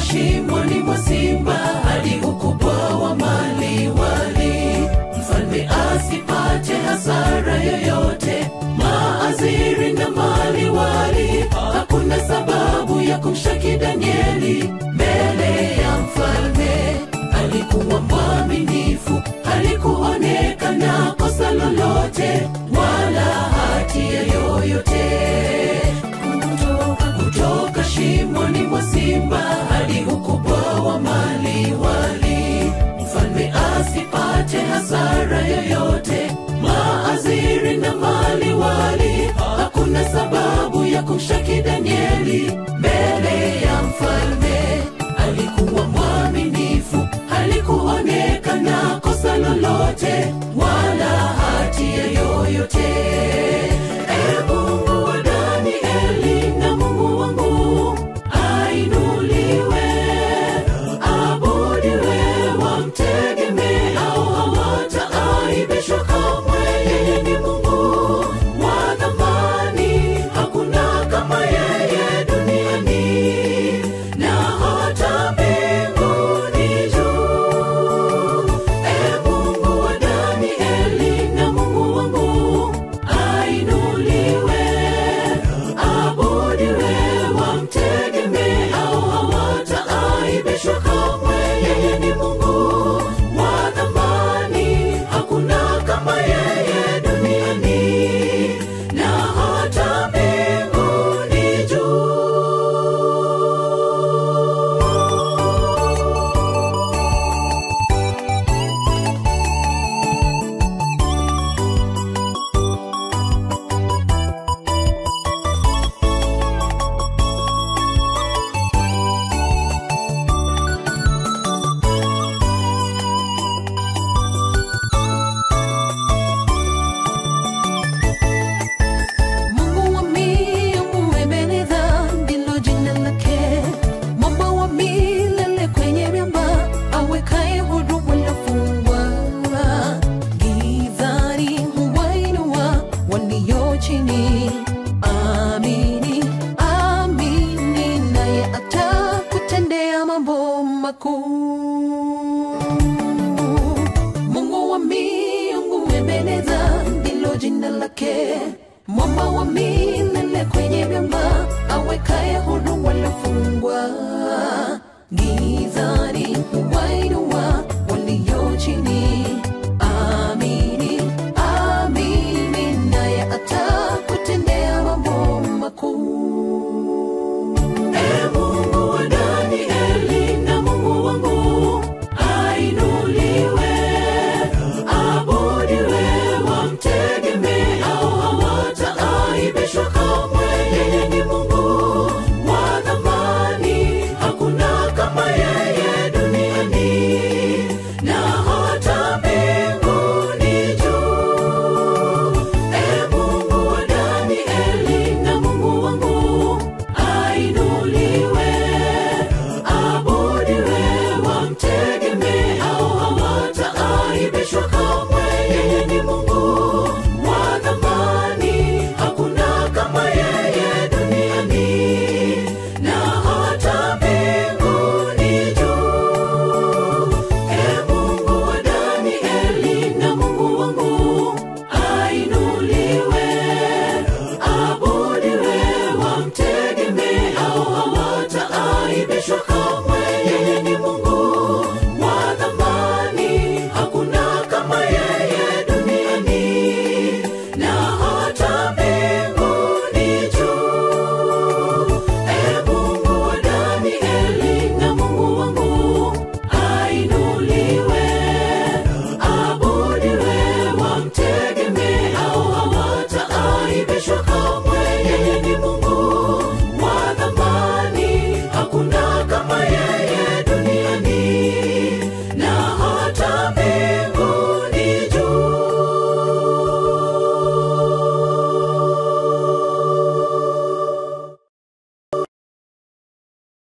kutoka shimoni mwa simba hadi ukubwa wa maliwali, mfalme asipate hasara yoyote. Maaziri na maliwali, hakuna sababu ya kumshaki Danieli mbele ya mfalme. Alikuwa mwaminifu, halikuonekana kosa lolote wala hatia yoyote. Kutoka shimoni mwa simba hadi ukubwa wa maliwali, mfalme asipate hasara yoyote. Maaziri na maliwali, hakuna sababu ya kumshaki Danieli mbele ya mfalme. Alikuwa mwaminifu, halikuonekana kosa lolote wala hatia yoyote. Mungu wa Danieli na Mungu wangu ainuliwe, abudiwe, wamtegemeao hawataaibishwa kamwe. Yeye ni Mungu wa thamani, hakuna kama yeye duniani na hata mbinguni juu. Mungu wa Danieli na Mungu wangu ainuliwe, abudiwe, wamtegemeao hawataaibishwa kamwe. Yeye ni Mungu wa thamani, hakuna kama yeye duniani na hata mbinguni juu. Mungu wa miungu Ebeneza ndilo jina lake, mwamba wa milele kwenye miamba, awekaye huru waliofungwa. Gizani huwainua walio chini. Amini, amini, naye atakutendea mambo makuu. Mungu wa miungu Ebeneza ndilo jina lake, mwamba wa milele kwenye miamba, awekaye huru waliofungwa. Gizani huwainua walio chini. Amini, amini, naye atakutendea mambo makuu. Mungu wa Danieli na Mungu wangu ainuliwe, abudiwe, wamtegemeao hawataaibishwa kamwe. Yeye ni Mungu wa thamani, hakuna kama yeye duniani na hata mbinguni juu. Mungu wa Danieli na Mungu wangu ainuliwe, abudiwe, wamtegemeao hawataaibishwa kamwe. Yeye ni Mungu wa thamani, hakuna kama yeye duniani na hata mbinguni juu. Mungu wa Danieli na Mungu wangu ainuliwe, abudiwe, wamtegemeao hawataaibishwa kamwe.